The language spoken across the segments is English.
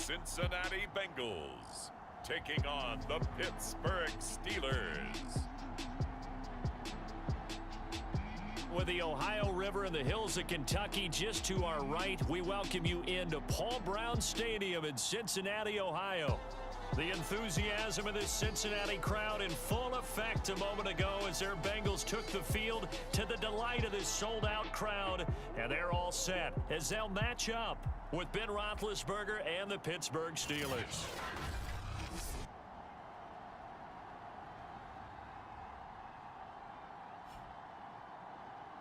Cincinnati Bengals taking on the Pittsburgh Steelers. With the Ohio River and the hills of Kentucky just to our right, we welcome you into Paul Brown Stadium in Cincinnati, Ohio. The enthusiasm of this Cincinnati crowd in full effect a moment ago as their Bengals took the field to the delight of this sold-out crowd. And they're all set as they'll match up with Ben Roethlisberger and the Pittsburgh Steelers.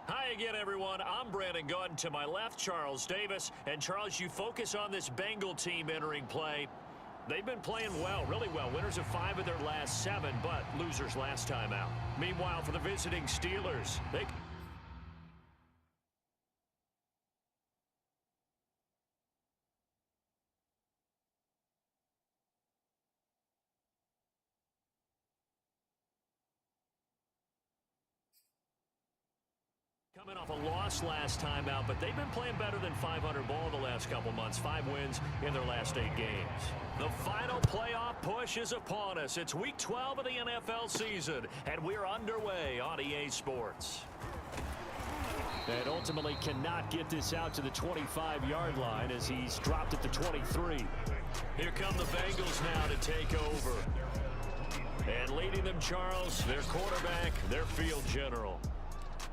Hi again, everyone. I'm Brandon Gautin. To my left, Charles Davis. And Charles, you focus on this Bengal team entering play. They've been playing well, really well. Winners of 5 of their last 7, but losers last time out. Meanwhile, for the visiting Steelers, they... Coming off a loss last time out, but they've been playing better than 500 ball the last couple months. 5 wins in their last 8 games. The final playoff push is upon us. It's week 12 of the NFL season, and we're underway on EA Sports. And ultimately cannot get this out to the 25-yard line as he's dropped it to 23. Here come the Bengals now to take over. And leading them, Charles, their quarterback, their field general.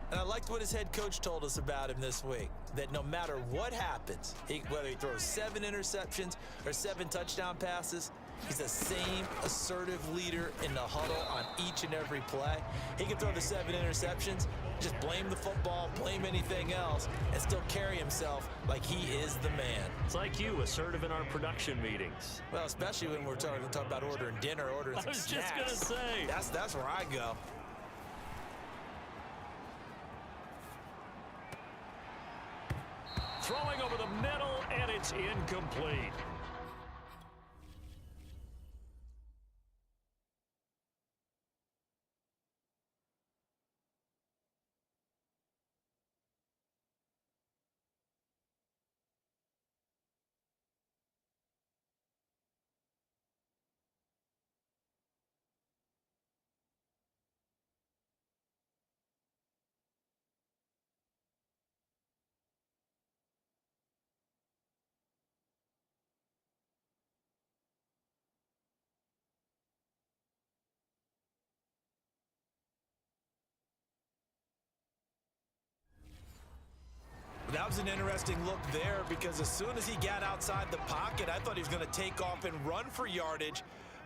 And I liked what his head coach told us about him this week, that no matter what happens, whether he throws 7 interceptions or 7 touchdown passes, he's the same assertive leader in the huddle on each and every play. He can throw the 7 interceptions, just blame the football, blame anything else, and still carry himself like he is the man. It's like you, assertive in our production meetings. Well, especially when we're talking about ordering dinner, ordering some snacks. I was just going to say. That's where I go. Throwing over the middle, and it's incomplete. That was an interesting look there because as soon as he got outside the pocket, I thought he was going to take off and run for yardage.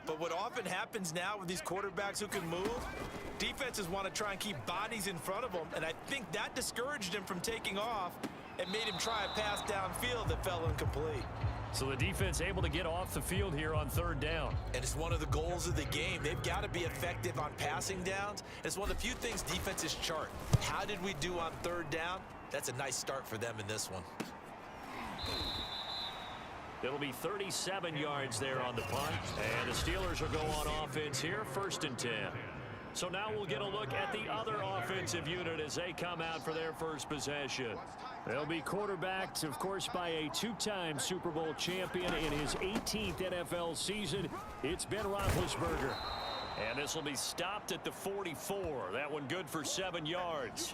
But what often happens now with these quarterbacks who can move, defenses want to try and keep bodies in front of them, and I think that discouraged him from taking off and made him try a pass downfield that fell incomplete. So the defense able to get off the field here on 3rd down. And it's one of the goals of the game. They've got to be effective on passing downs. It's one of the few things defenses chart. How did we do on 3rd down? That's a nice start for them in this one. It'll be 37 yards there on the punt. And the Steelers will go on offense here, 1st and 10. So now we'll get a look at the other offensive unit as they come out for their first possession. They'll be quarterbacked, of course, by a 2-time Super Bowl champion in his 18th NFL season. It's Ben Roethlisberger. And this will be stopped at the 44. That one good for 7 yards.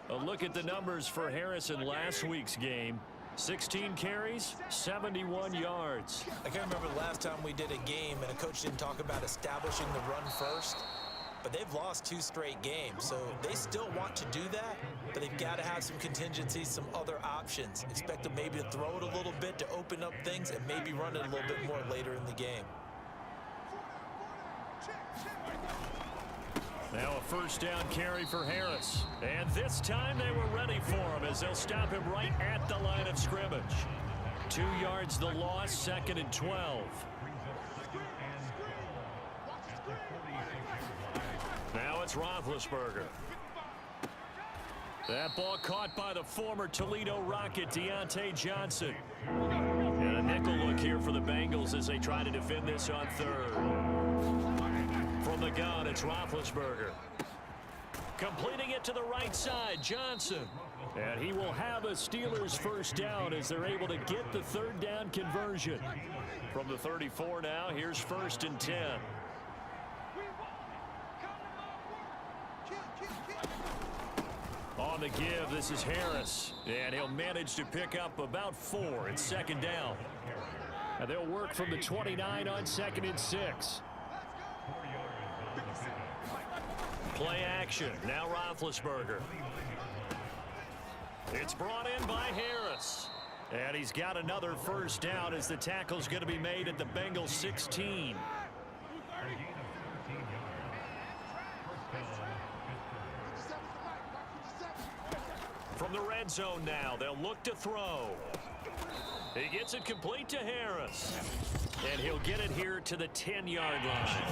A look at the numbers for Harris in last week's game. 16 carries, 71 yards. I can't remember the last time we did a game and a coach didn't talk about establishing the run first. But they've lost 2 straight games, so they still want to do that, but they've got to have some contingencies, some other options. Expect them maybe to throw it a little bit to open up things and maybe run it a little bit more later in the game. Now a 1st down carry for Harris. And this time they were ready for him as they'll stop him right at the line of scrimmage. 2 yards the loss, 2nd and 12. Now it's Roethlisberger. That ball caught by the former Toledo Rocket, Deontay Johnson. And a nickel look here for the Bengals as they try to defend this on 3rd. From the gun, it's Roethlisberger. Completing it to the right side, Johnson. And he will have a Steelers first down as they're able to get the third down conversion. From the 34 now, here's 1st and 10. On the give, this is Harris. And he'll manage to pick up about 4. It's 2nd down. And they'll work from the 29 on 2nd and 6. Play action. Now Roethlisberger. It's brought in by Harris. And he's got another first down as the tackle's going to be made at the Bengals 16. From the red zone now, they'll look to throw. He gets it complete to Harris. And he'll get it here to the 10-yard line.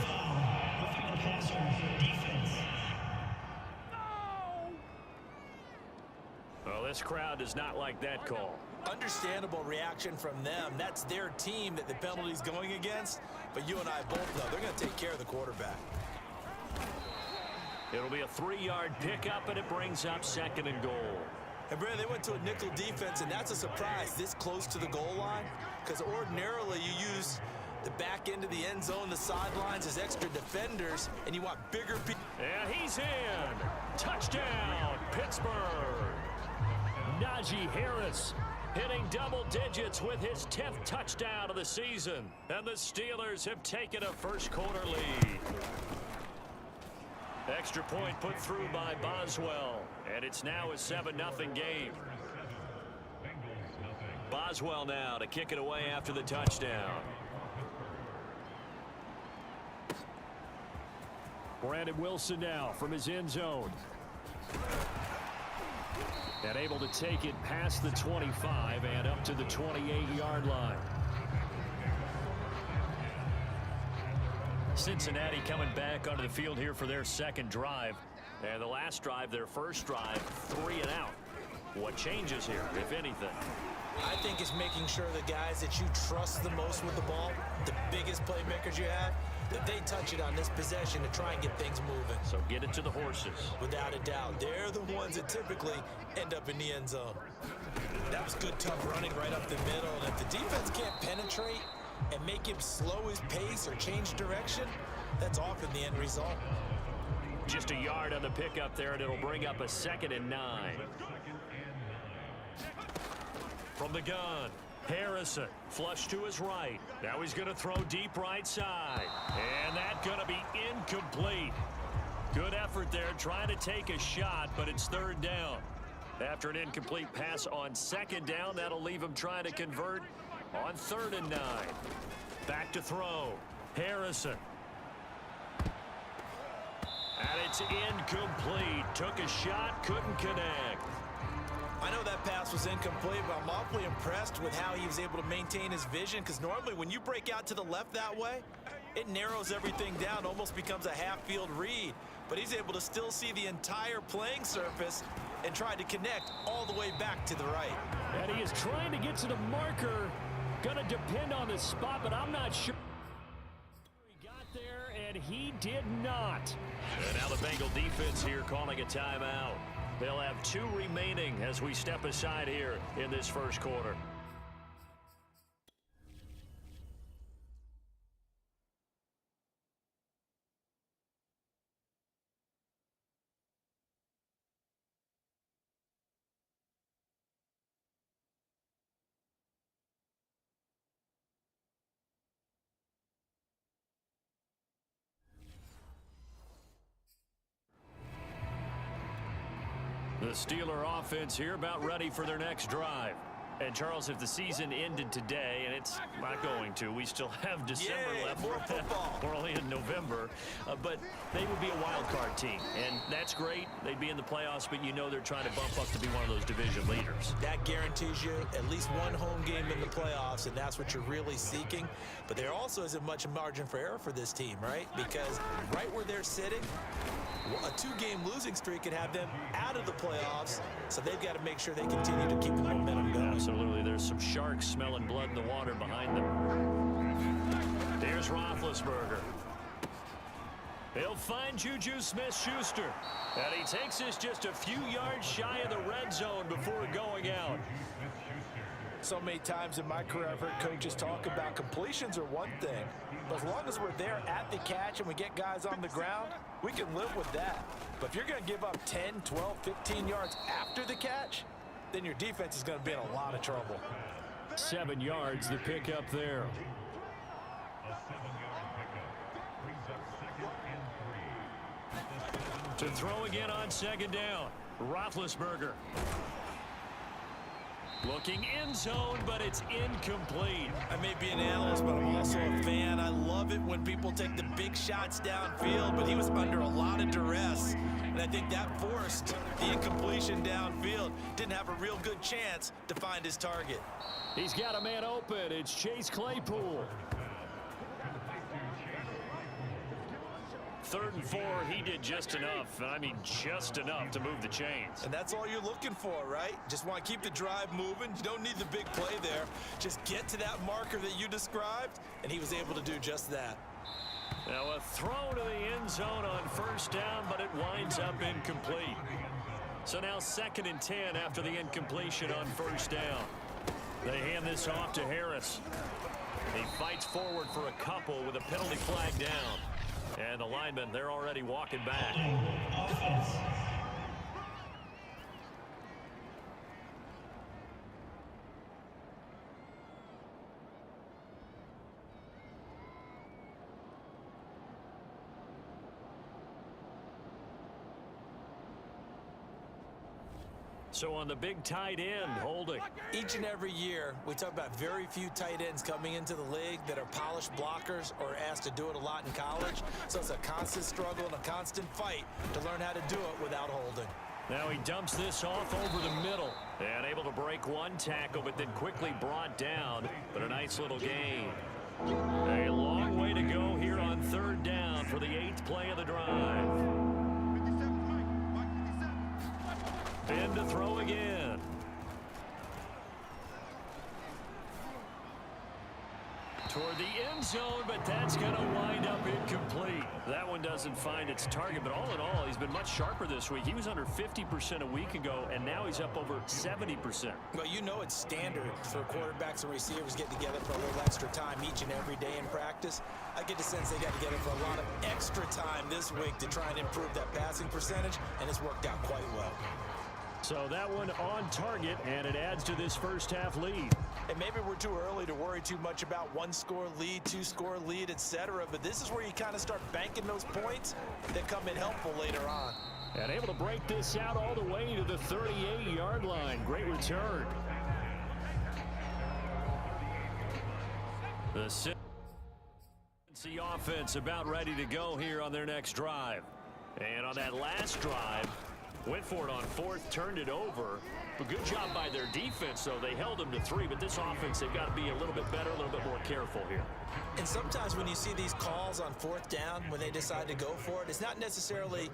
Well, this crowd does not like that call. Understandable reaction from them. That's their team that the penalty's going against. But you and I both know they're going to take care of the quarterback. It'll be a 3-yard pickup, and it brings up 2nd and goal. And Brad, they went to a nickel defense, and that's a surprise this close to the goal line. Because ordinarily you use the back end of the end zone, the sidelines as extra defenders, and you want bigger people. And he's in. Touchdown, Pittsburgh. Najee Harris hitting double digits with his 10th touchdown of the season. And the Steelers have taken a first-quarter lead. Extra point put through by Boswell. And it's now a 7-0 game. Boswell now to kick it away after the touchdown. Brandon Wilson now from his end zone. And able to take it past the 25 and up to the 28-yard line. Cincinnati coming back onto the field here for their second drive. And the last drive, their first drive, 3 and out. What changes here, if anything? I think it's making sure the guys that you trust the most with the ball, the biggest playmakers you have, that they touch it on this possession to try and get things moving. So get it to the horses. Without a doubt. They're the ones that typically end up in the end zone. That was good, tough running right up the middle. And if the defense can't penetrate and make him slow his pace or change direction, that's often the end result. Just a yard on the pickup there, and it'll bring up a 2nd and 9. From the gun, Harrison, flush to his right. Now he's going to throw deep right side. And that's going to be incomplete. Good effort there, trying to take a shot, but it's 3rd down. After an incomplete pass on 2nd down, that'll leave him trying to convert on 3rd and 9. Back to throw. Harrison. And it's incomplete. Took a shot, couldn't connect. I know that pass was incomplete, but I'm awfully impressed with how he was able to maintain his vision, because normally when you break out to the left that way, it narrows everything down, almost becomes a half-field read. But he's able to still see the entire playing surface and try to connect all the way back to the right. And he is trying to get to the marker. Going to depend on the spot, but I'm not sure. He got there, and he did not. And now the Bengal defense here calling a timeout. They'll have 2 remaining as we step aside here in this first quarter. The Steeler offense here about ready for their next drive. And, Charles, if the season ended today, and it's not going to, we still have December left. More football. We're only in November. But they would be a wild card team. And that's great. They'd be in the playoffs, but you know they're trying to bump up to be one of those division leaders. That guarantees you at least one home game in the playoffs, and that's what you're really seeking. But there also isn't much margin for error for this team, right? Because right where they're sitting, a 2-game losing streak could have them out of the playoffs, so they've got to make sure they continue to keep the momentum going. Absolutely. There's some sharks smelling blood in the water behind them. Here's Roethlisberger. He'll find Juju Smith-Schuster. And he takes this just a few yards shy of the red zone before going out. So many times in my career, I've heard coaches talk about completions are one thing. But as long as we're there at the catch and we get guys on the ground, we can live with that. But if you're going to give up 10, 12, 15 yards after the catch, then your defense is going to be in a lot of trouble. 7 yards, the pickup there. To throw again on second down, Roethlisberger. Looking end zone, but it's incomplete. I may be an analyst, but I'm also a fan. I love it when people take the big shots downfield, but he was under a lot of duress. And I think that forced the incompletion downfield. Didn't have a real good chance to find his target. He's got a man open. It's Chase Claypool. 3rd and 4, he did just enough, and I mean just enough to move the chains. And that's all you're looking for, right? Just want to keep the drive moving. You don't need the big play there. Just get to that marker that you described, and he was able to do just that. Now a throw to the end zone on 1st down, but it winds up incomplete. So now 2nd and 10 after the incompletion on 1st down. They hand this off to Harris. He fights forward for a couple with a penalty flag down. And the linemen, they're already walking back. So on the big tight end, holding. Each and every year, we talk about very few tight ends coming into the league that are polished blockers or asked to do it a lot in college. So it's a constant struggle and a constant fight to learn how to do it without holding. Now he dumps this off over the middle. And able to break one tackle, but then quickly brought down. But a nice little gain. A long way to go here on 3rd down for the 8th play of the drive. And to throw again. Toward the end zone, but that's going to wind up incomplete. That one doesn't find its target, but all in all, he's been much sharper this week. He was under 50% a week ago, and now he's up over 70%. Well, you know it's standard for quarterbacks and receivers getting together for a little extra time each and every day in practice. I get the sense they got together for a lot of extra time this week to try and improve that passing percentage, and it's worked out quite well. So that one on target, and it adds to this 1st half lead. And maybe we're too early to worry too much about 1-score lead, 2-score lead, etc. But this is where you kind of start banking those points that come in helpful later on. And able to break this out all the way to the 38-yard line. Great return. The Cincy offense about ready to go here on their next drive. And on that last drive, went for it on 4th, turned it over. But good job by their defense, though. They held them to 3, but this offense, they've got to be a little bit better, a little bit more careful here. And sometimes when you see these calls on 4th down, when they decide to go for it, it's not necessarily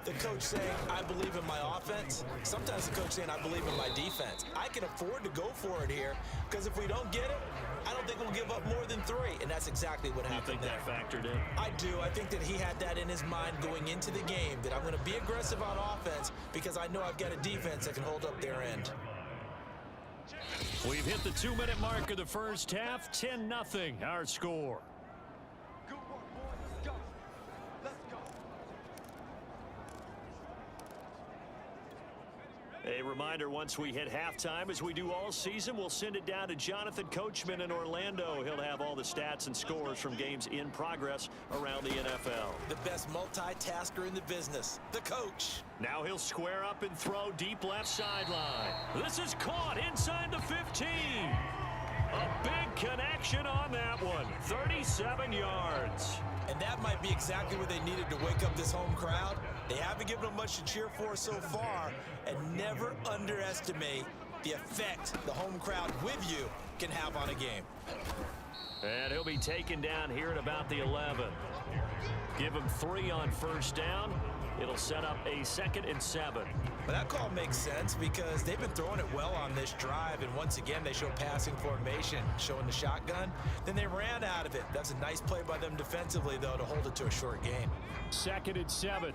the coach saying, I believe in my offense. Sometimes the coach saying, I believe in my defense. I can afford to go for it here, because if we don't get it, I don't think we'll give up more than 3, and that's exactly what happened there. You think that factored in? I do. I think that he had that in his mind going into the game, that I'm going to be aggressive on offense because I know I've got a defense that can hold up their end. We've hit the 2-minute mark of the 1st half. 10-0 our score. A reminder, once we hit halftime, as we do all season, we'll send it down to Jonathan Coachman in Orlando. He'll have all the stats and scores from games in progress around the NFL. The best multitasker in the business, the coach. Now he'll square up and throw deep left sideline. This is caught inside the 15. A big connection on that one. 37 yards. And that might be exactly what they needed to wake up this home crowd. They haven't given them much to cheer for so far, and never underestimate the effect the home crowd with you can have on a game. And he'll be taken down here at about the 11. Give him 3 on 1st down. It'll set up a 2nd and 7. But that call makes sense because they've been throwing it well on this drive, and once again they show passing formation, showing the shotgun. Then they ran out of it. That's a nice play by them defensively, though, to hold it to a short game. 2nd and 7.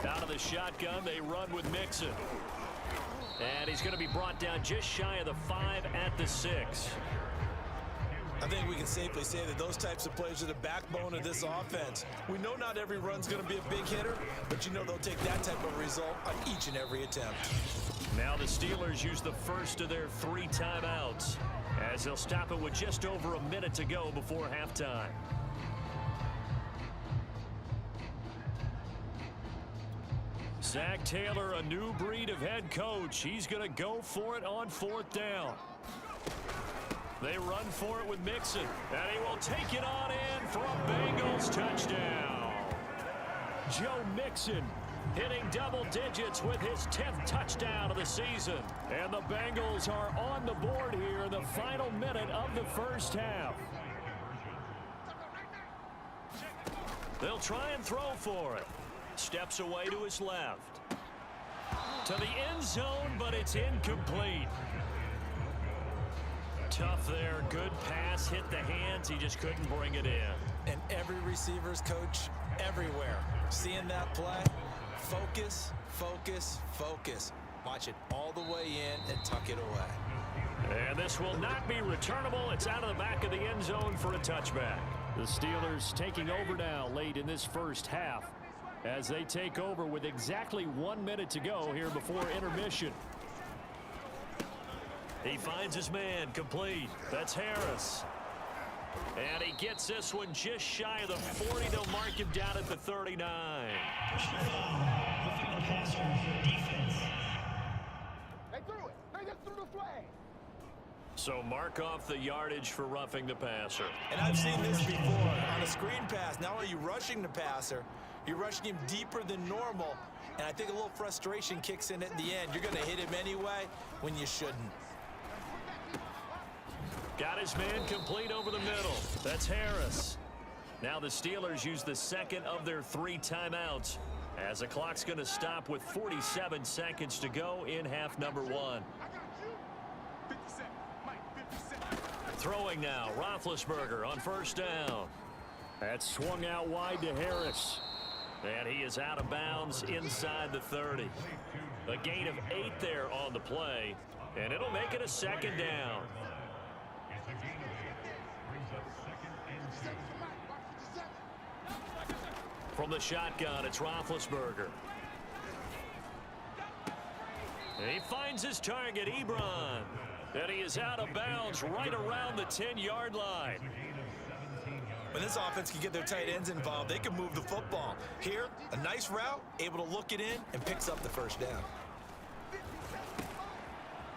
Out of the shotgun, they run with Mixon. And he's going to be brought down just shy of the 5 at the 6. I think we can safely say that those types of plays are the backbone of this offense. We know not every run's going to be a big hitter, but you know they'll take that type of result on each and every attempt. Now the Steelers use the first of their 3 timeouts as they'll stop it with just over a minute to go before halftime. Zach Taylor, a new breed of head coach. He's going to go for it on 4th down. They run for it with Mixon, and he will take it on in for a Bengals touchdown. Joe Mixon hitting double digits with his 10th touchdown of the season. And the Bengals are on the board here in the final minute of the first half. They'll try and throw for it. Steps away to his left. To the end zone, but it's incomplete. Tough there. Good pass. Hit the hands. He just couldn't bring it in. And every receiver's coach everywhere. Seeing that play, focus, focus, focus. Watch it all the way in and tuck it away. And this will not be returnable. It's out of the back of the end zone for a touchback. The Steelers taking over now late in this first half as they take over with exactly 1 minute to go here before intermission. He finds his man complete. That's Harris. And he gets this one just shy of the 40. They'll mark him down at the 39. Personal foul, roughing the passer for defense. They threw it. They just threw the flag. So mark off the yardage for roughing the passer. And I've seen this before. On a screen pass, not only are you rushing the passer, you're rushing him deeper than normal. And I think a little frustration kicks in at the end. You're going to hit him anyway when you shouldn't. Got his man complete over the middle. That's Harris. Now the Steelers use the 2nd of their 3 timeouts as the clock's going to stop with 47 seconds to go in half number 1. Throwing now, Roethlisberger on 1st down. That's swung out wide to Harris. And he is out of bounds inside the 30. A gain of 8 there on the play, and it'll make it a 2nd down. From the shotgun, it's Roethlisberger. And he finds his target, Ebron. And he is out of bounds right around the 10-yard line. When this offense can get their tight ends involved, they can move the football. Here, a nice route, able to look it in, and picks up the 1st down.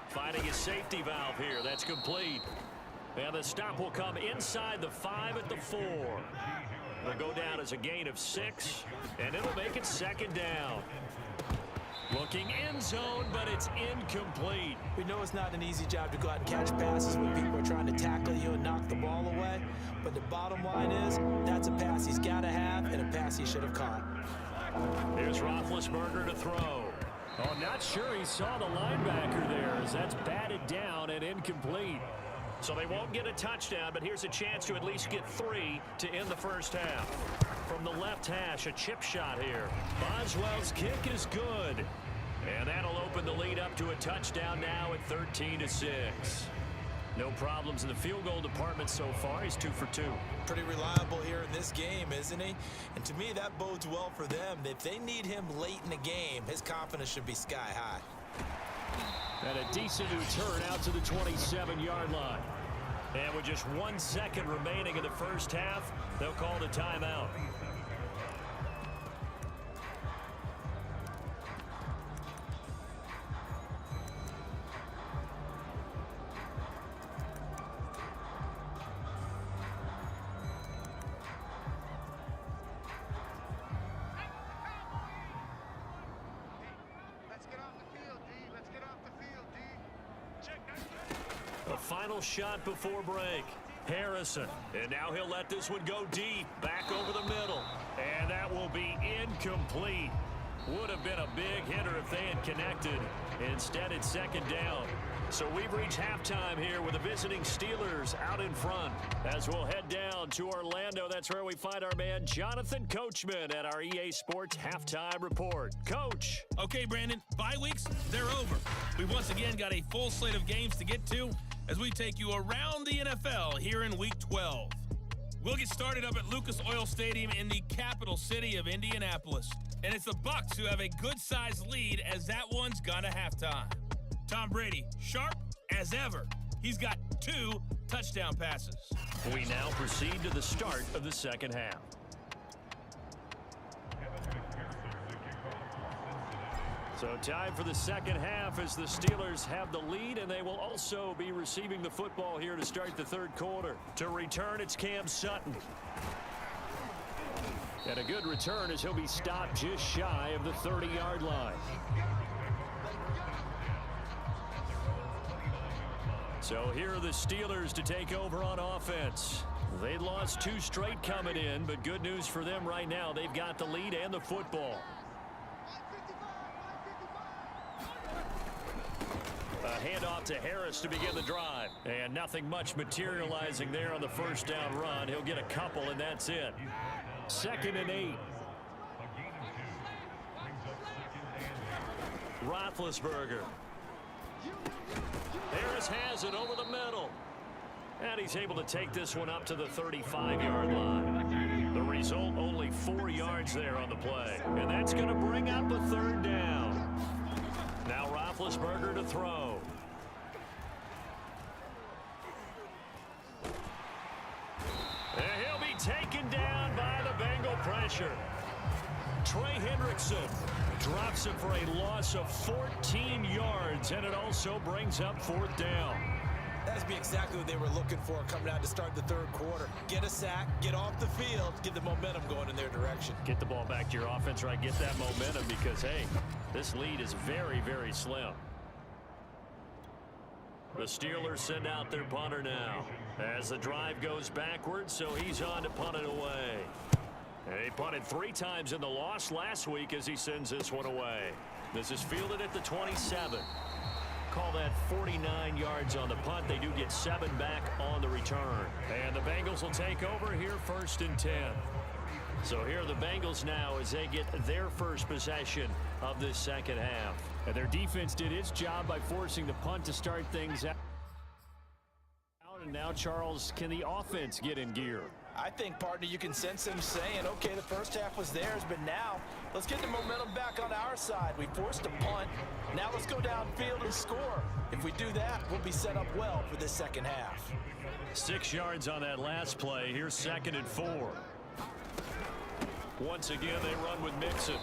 Finding his safety valve here. That's complete. And the stop will come inside the 5 at the 4. It'll go down as a gain of 6, and it'll make it 2nd down. Looking end zone, but it's incomplete. We know it's not an easy job to go out and catch passes when people are trying to tackle you and knock the ball away. But the bottom line is, that's a pass he's got to have and a pass he should have caught. Here's Roethlisberger to throw. Oh, not sure he saw the linebacker there as that's batted down and incomplete. So they won't get a touchdown, but here's a chance to at least get 3 to end the first half. From the left hash, a chip shot here. Boswell's kick is good. And that'll open the lead up to a touchdown now at 13-6. No problems in the field goal department so far. He's 2 for 2. Pretty reliable here in this game, isn't he? And to me, that bodes well for them. If they need him late in the game, his confidence should be sky high. And a decent return out to the 27-yard line. And with just 1 second remaining in the first half, they'll call the timeout. A final shot before break. Harrison, and now he'll let this one go deep, back over the middle, and that will be incomplete. Would have been a big hitter if they had connected. Instead, it's second down. So we've reached halftime here with the visiting Steelers out in front. As we'll head down to Orlando, that's where we find our man Jonathan Coachman at our EA Sports Halftime Report. Coach. Okay, Brandon, bye weeks, they're over. We've once again got a full slate of games to get to as we take you around the NFL here in Week 12. We'll get started up at Lucas Oil Stadium in the capital city of Indianapolis. And it's the Bucs who have a good-sized lead as that one's gone to halftime. Tom Brady, sharp as ever. He's got 2 touchdown passes. We now proceed to the start of the second half. So time for the second half as the Steelers have the lead, and they will also be receiving the football here to start the third quarter. To return, it's Cam Sutton. And a good return as he'll be stopped just shy of the 30-yard line. So here are the Steelers to take over on offense. They lost 2 straight coming in, but good news for them right now. They've got the lead and the football. A handoff to Harris to begin the drive. And nothing much materializing there on the first down run. He'll get a couple, and that's it. 2nd and 8. Roethlisberger. Harris has it over the middle. And he's able to take this one up to the 35-yard line. The result, only 4 yards there on the play. And that's going to bring up a 3rd down. Now Roethlisberger to throw. And he'll be taken down by the Bengal pressure. Trey Hendrickson drops him for a loss of 14 yards, and it also brings up 4th down. That'd be exactly what they were looking for coming out to start the third quarter. Get a sack, get off the field, get the momentum going in their direction. Get the ball back to your offense, right? Get that momentum because, hey, this lead is very, very slim. The Steelers send out their punter now as the drive goes backwards, so he's on to punt it away. He punted 3 times in the loss last week as he sends this one away. This is fielded at the 27. Call that 49 yards on the punt. They do get 7 back on the return. And the Bengals will take over here 1st and 10. So here are the Bengals now as they get their first possession of this second half. And their defense did its job by forcing the punt to start things out. And now, Charles, can the offense get in gear? I think, partner, you can sense them saying, okay, the first half was theirs, but now let's get the momentum back on our side. We forced a punt. Now let's go downfield and score. If we do that, we'll be set up well for this second half. 6 yards on that last play. Here's 2nd and 4. Once again, they run with Mixon.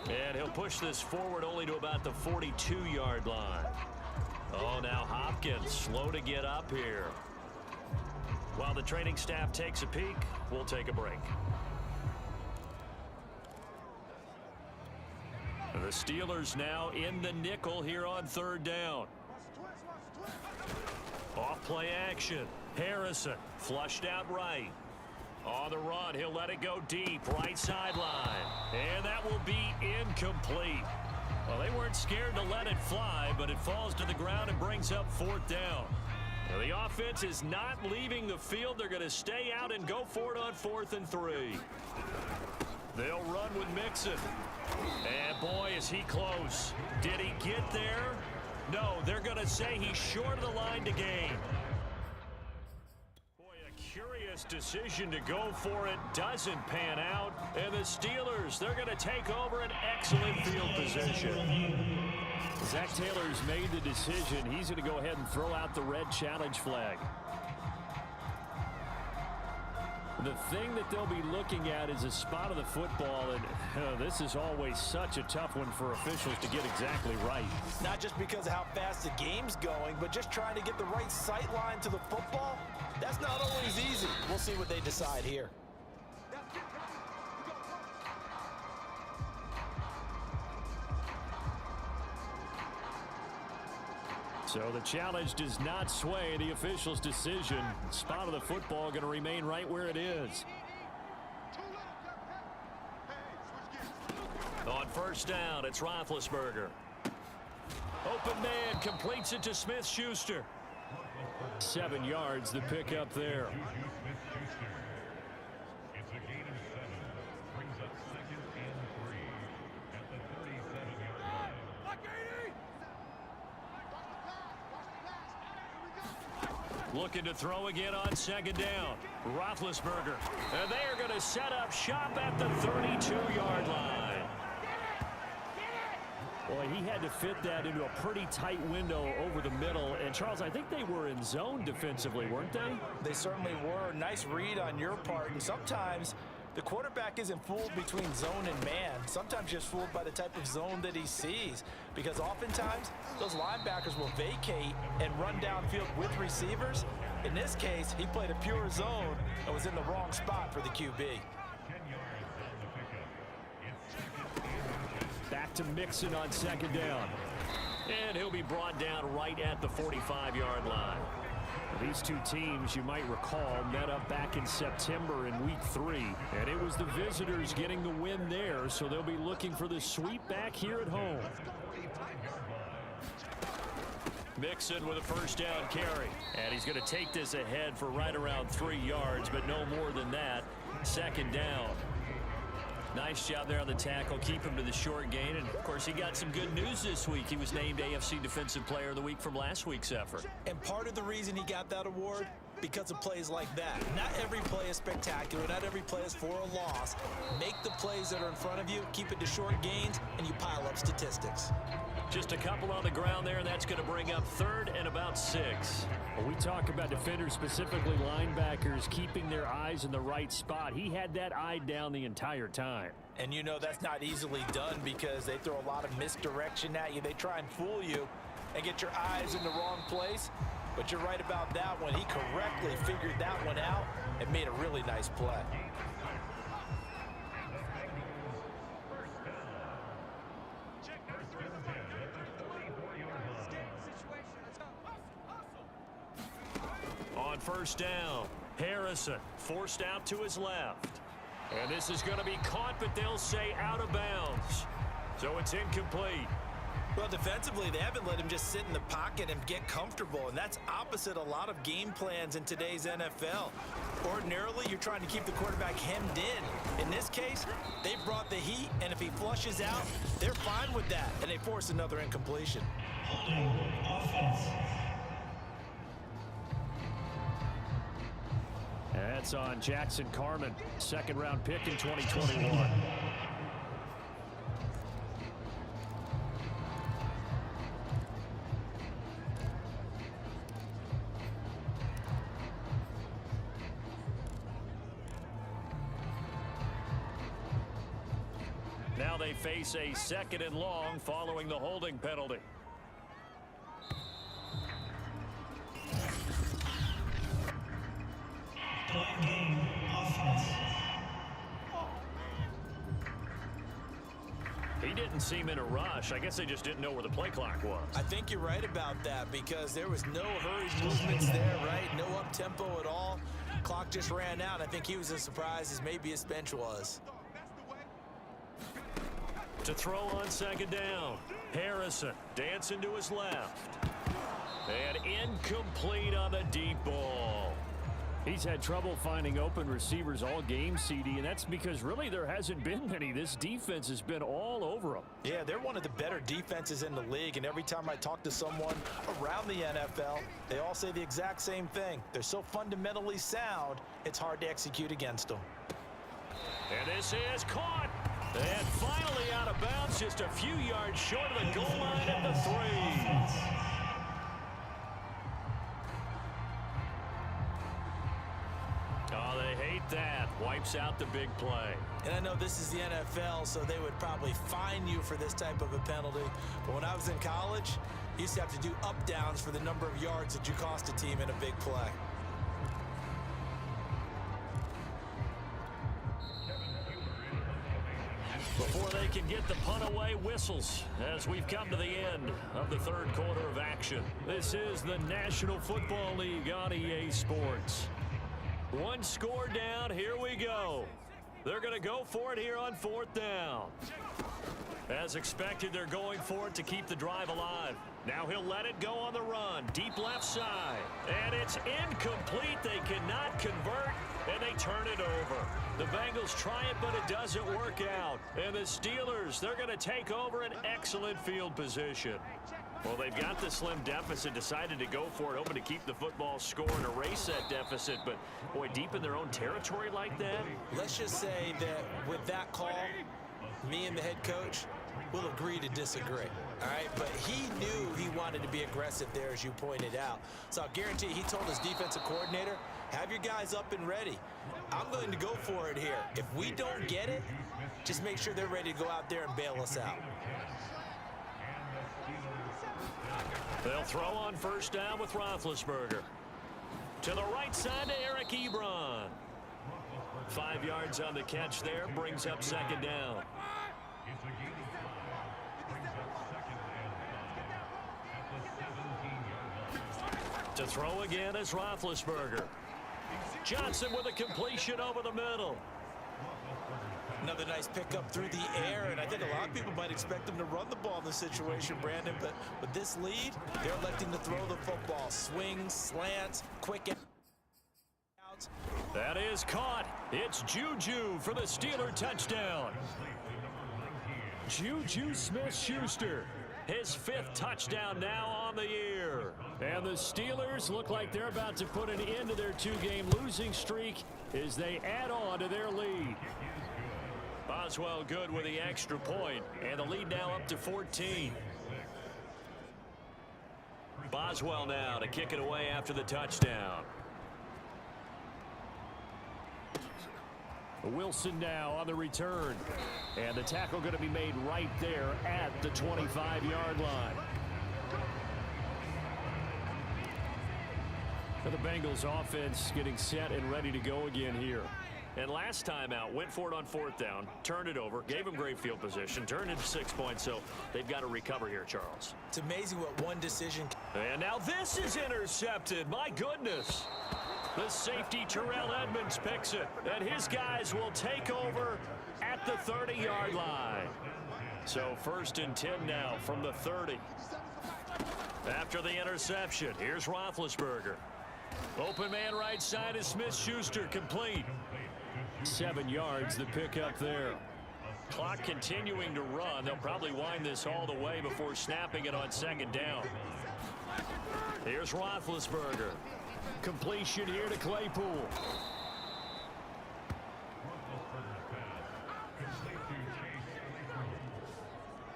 And he'll push this forward only to about the 42-yard line. Oh, now Hopkins slow to get up here. While the training staff takes a peek, we'll take a break. The Steelers now in the nickel here on 3rd down. Off play action. Harrison flushed out right. On the run, he'll let it go deep, right sideline. And that will be incomplete. Well, they weren't scared to let it fly, but it falls to the ground and brings up 4th down. Now, the offense is not leaving the field. They're going to stay out and go for it on 4th and 3. They'll run with Mixon. And boy, is he close. Did he get there? No, they're going to say he's short of the line to gain. Boy, a curious decision to go for it doesn't pan out. And the Steelers, they're going to take over an excellent field position. Zach Taylor's made the decision. He's going to go ahead and throw out the red challenge flag. The thing that they'll be looking at is a spot of the football, and this is always such a tough one for officials to get exactly right. Not just because of how fast the game's going, but just trying to get the right sight line to the football. That's not always easy. We'll see what they decide here. So the challenge does not sway the official's decision. Spot of the football going to remain right where it is. On first down, it's Roethlisberger. Open man completes it to Smith-Schuster. 7 yards the pickup there. It's a gain of 7. Brings up 2nd and 3 at the 37-yard line. Looking to throw again on 2nd down. Roethlisberger. And they are going to set up shop at the 32-yard line. Boy, he had to fit that into a pretty tight window over the middle. And, Charles, I think they were in zone defensively, weren't they? They certainly were. Nice read on your part. And sometimes the quarterback isn't fooled between zone and man. Sometimes just fooled by the type of zone that he sees. Because oftentimes, those linebackers will vacate and run downfield with receivers. In this case, he played a pure zone and was in the wrong spot for the QB. Back to Mixon on 2nd down. And he'll be brought down right at the 45-yard line. These two teams, you might recall, met up back in September in Week 3. And it was the visitors getting the win there, so they'll be looking for the sweep back here at home. Mixon with a first down carry. And he's going to take this ahead for right around 3 yards, but no more than that. 2nd down. Nice job there on the tackle. Keep him to the short gain. And, of course, he got some good news this week. He was named AFC Defensive Player of the Week from last week's effort. And part of the reason he got that award, because of plays like that. Not every play is spectacular. Not every play is for a loss. Make the plays that are in front of you, keep it to short gains, and you pile up statistics. Just a couple on the ground there, and that's going to bring up 3rd and about 6. When we talk about defenders, specifically linebackers, keeping their eyes in the right spot, he had that eye down the entire time. And you know that's not easily done because they throw a lot of misdirection at you. They try and fool you and get your eyes in the wrong place. But you're right about that one. He correctly figured that one out and made a really nice play. On first down, Harrison forced out to his left. And this is going to be caught, but they'll say out of bounds. So it's incomplete. Well, defensively, they haven't let him just sit in the pocket and get comfortable, and that's opposite a lot of game plans in today's NFL. Ordinarily, you're trying to keep the quarterback hemmed in. In this case, they brought the heat, and if he flushes out, they're fine with that, and they force another incompletion. Holding offense. That's on Jackson Carman, 2nd-round pick in 2021. Now they face a 2nd and long following the holding penalty. Game offense. He didn't seem in a rush. I guess they just didn't know where the play clock was. I think you're right about that because there was no hurried movements there, right? No up-tempo at all. Clock just ran out. I think he was as surprised as maybe his bench was. To throw on 2nd down, Harrison dancing to his left. And incomplete on the deep ball. He's had trouble finding open receivers all game, CD, and that's because really there hasn't been many. This defense has been all over them. Yeah, they're one of the better defenses in the league, and every time I talk to someone around the NFL, they all say the exact same thing. They're so fundamentally sound, it's hard to execute against them. And this is caught. And finally out of bounds, just a few yards short of the goal line at the 3. Oh, they hate that. Wipes out the big play. And I know this is the NFL, so they would probably fine you for this type of a penalty. But when I was in college, you used to have to do up-downs for the number of yards that you cost a team in a big play. Before they they can get the punt away whistles as we've come to the end of the third quarter of action. This is the National Football League on EA Sports. One score down, here we go. They're going to go for it here on fourth down. As expected, they're going for it to keep the drive alive. Now he'll let it go on the run, deep left side. And it's incomplete. They cannot convert, and they turn it over. The Bengals try it, but it doesn't work out. And the Steelers, they're going to take over an excellent field position. Well, they've got the slim deficit, decided to go for it, hoping to keep the football score and erase that deficit. But, boy, deep in their own territory like that. Let's just say that with that call, me and the head coach will agree to disagree. All right, but he knew he wanted to be aggressive there, as you pointed out. So I'll guarantee he told his defensive coordinator, have your guys up and ready. I'm going to go for it here. If we don't get it, just make sure they're ready to go out there and bail us out. They'll throw on first down with Roethlisberger. To the right side to Eric Ebron. 5 yards on the catch there, brings up second down. To throw again is Roethlisberger. Johnson with a completion over the middle. Another nice pickup through the air, and I think a lot of people might expect him to run the ball in this situation, Brandon, but with this lead, they're electing to throw the football. Swings, slants, quick outs. That is caught. It's Juju for the Steeler touchdown. Juju Smith-Schuster, his 5th touchdown now on the year. And the Steelers look like they're about to put an end to their 2-game losing streak as they add on to their lead. Boswell good with the extra point, and the lead now up to 14. Boswell now to kick it away after the touchdown. Wilson now on the return, and the tackle going to be made right there at the 25-yard line. For the Bengals offense getting set and ready to go again here. And last time out, went for it on fourth down, turned it over, gave them great field position, turned it 6 points, so they've got to recover here, Charles. It's amazing what one decision. And now this is intercepted. My goodness. The safety, Terrell Edmonds, picks it, and his guys will take over at the 30-yard line. So 1st and 10 now from the 30. After the interception, here's Roethlisberger. Open man right side is Smith-Schuster, complete. 7 yards, the pickup there. Clock continuing to run. They'll probably wind this all the way before snapping it on second down. Here's Roethlisberger. Completion here to Claypool.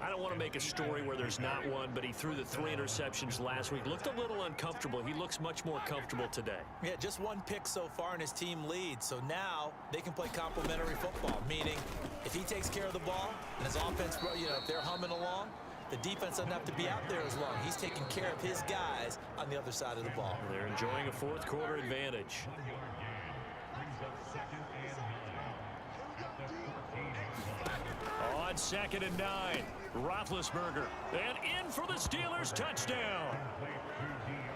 I don't want to make a story where there's not one, but he threw the 3 interceptions last week. Looked a little uncomfortable. He looks much more comfortable today. Yeah, just 1 pick so far, and his team leads. So now they can play complementary football, meaning if he takes care of the ball and his offense, if they're humming along, the defense doesn't have to be out there as long. He's taking care of his guys on the other side of the ball. They're enjoying a fourth quarter advantage. On 2nd and 9, Roethlisberger, and in for the Steelers touchdown.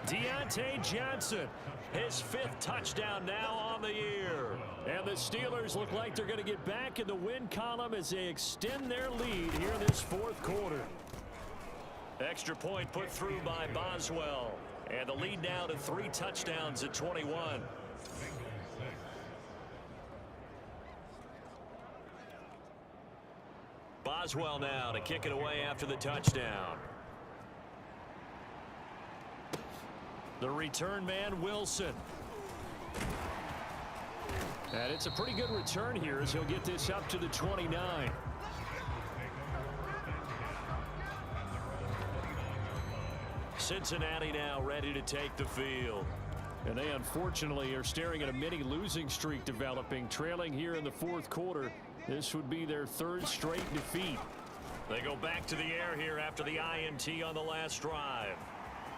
Deontay Johnson, his 5th touchdown now on the year. And the Steelers look like they're going to get back in the win column as they extend their lead here in this fourth quarter. Extra point put through by Boswell. And the lead now to 3 touchdowns at 21. Boswell now to kick it away after the touchdown. The return man, Wilson. And it's a pretty good return here as he'll get this up to the 29. Cincinnati now ready to take the field. And they unfortunately are staring at a mini losing streak developing, trailing here in the fourth quarter. This would be their 3rd straight defeat. They go back to the air here after the INT on the last drive.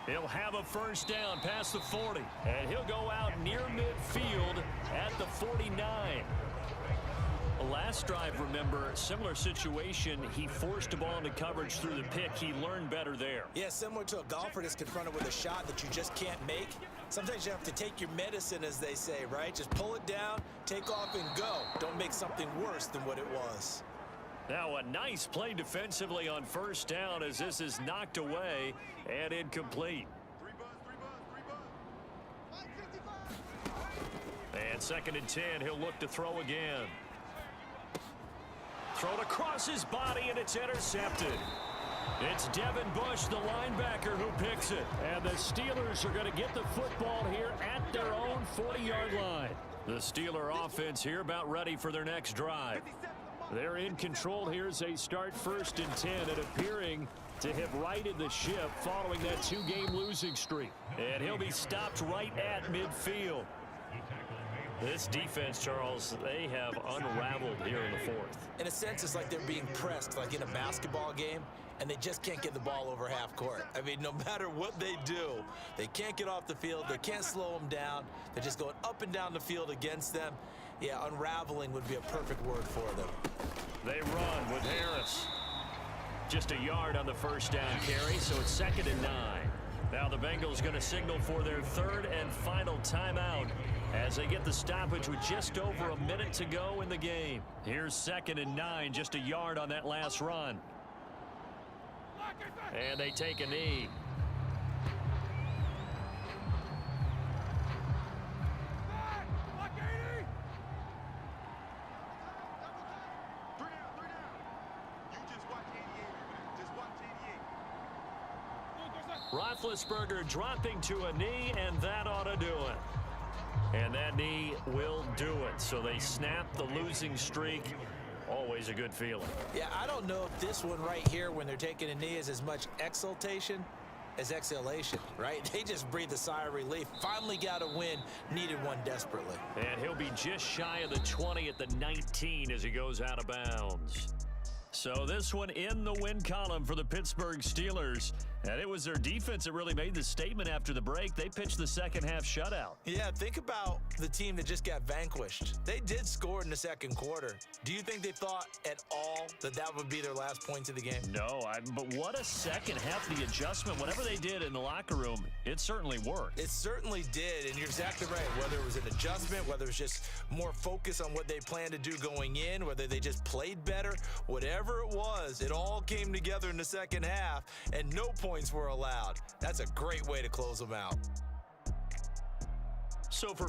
He'll have a first down past the 40, and he'll go out near midfield at the 49. Last drive, remember, similar situation. He forced a ball into coverage through the pick. He learned better there. Yeah, similar to a golfer that's confronted with a shot that you just can't make. Sometimes you have to take your medicine, as they say, right? Just pull it down, take off, and go. Don't make something worse than what it was. Now a nice play defensively on first down as this is knocked away and incomplete. And 2nd and 10, he'll look to throw again. Thrown across his body, and it's intercepted. It's Devin Bush, the linebacker, who picks it. And the Steelers are going to get the football here at their own 40-yard line. The Steeler offense here about ready for their next drive. They're in control here as they start 1st and 10 and appearing to have righted the ship following that 2-game losing streak. And he'll be stopped right at midfield. This defense, Charles, they have unraveled here in the 4th. In a sense, it's like they're being pressed, like in a basketball game, and they just can't get the ball over half court. I mean, no matter what they do, they can't get off the field. They can't slow them down. They're just going up and down the field against them. Yeah, unraveling would be a perfect word for them. They run with Harris. Just a yard on the first down carry, so it's 2nd and 9. Now the Bengals going to signal for their 3rd and final timeout as they get the stoppage with just over a minute to go in the game. Here's 2nd and 9, just a yard on that last run. And they take a knee. Roethlisberger dropping to a knee, and that ought to do it. And that knee will do it. So they snap the losing streak. Always a good feeling. Yeah, I don't know if this one right here, when they're taking a knee, is as much exultation as exhalation, right? They just breathed a sigh of relief. Finally got a win, needed one desperately. And he'll be just shy of the 20 at the 19 as he goes out of bounds. So this one in the win column for the Pittsburgh Steelers. And it was their defense that really made the statement after the break. They pitched the second half shutout. Yeah, think about the team that just got vanquished. They did score in the second quarter. Do you think they thought at all that that would be their last points of the game? No, but what a second half, the adjustment, whatever they did in the locker room, it certainly worked. It certainly did, and you're exactly right. Whether it was an adjustment, whether it was just more focus on what they planned to do going in, whether they just played better, whatever it was, it all came together in the second half, and no points were allowed. That's a great way to close them out. So for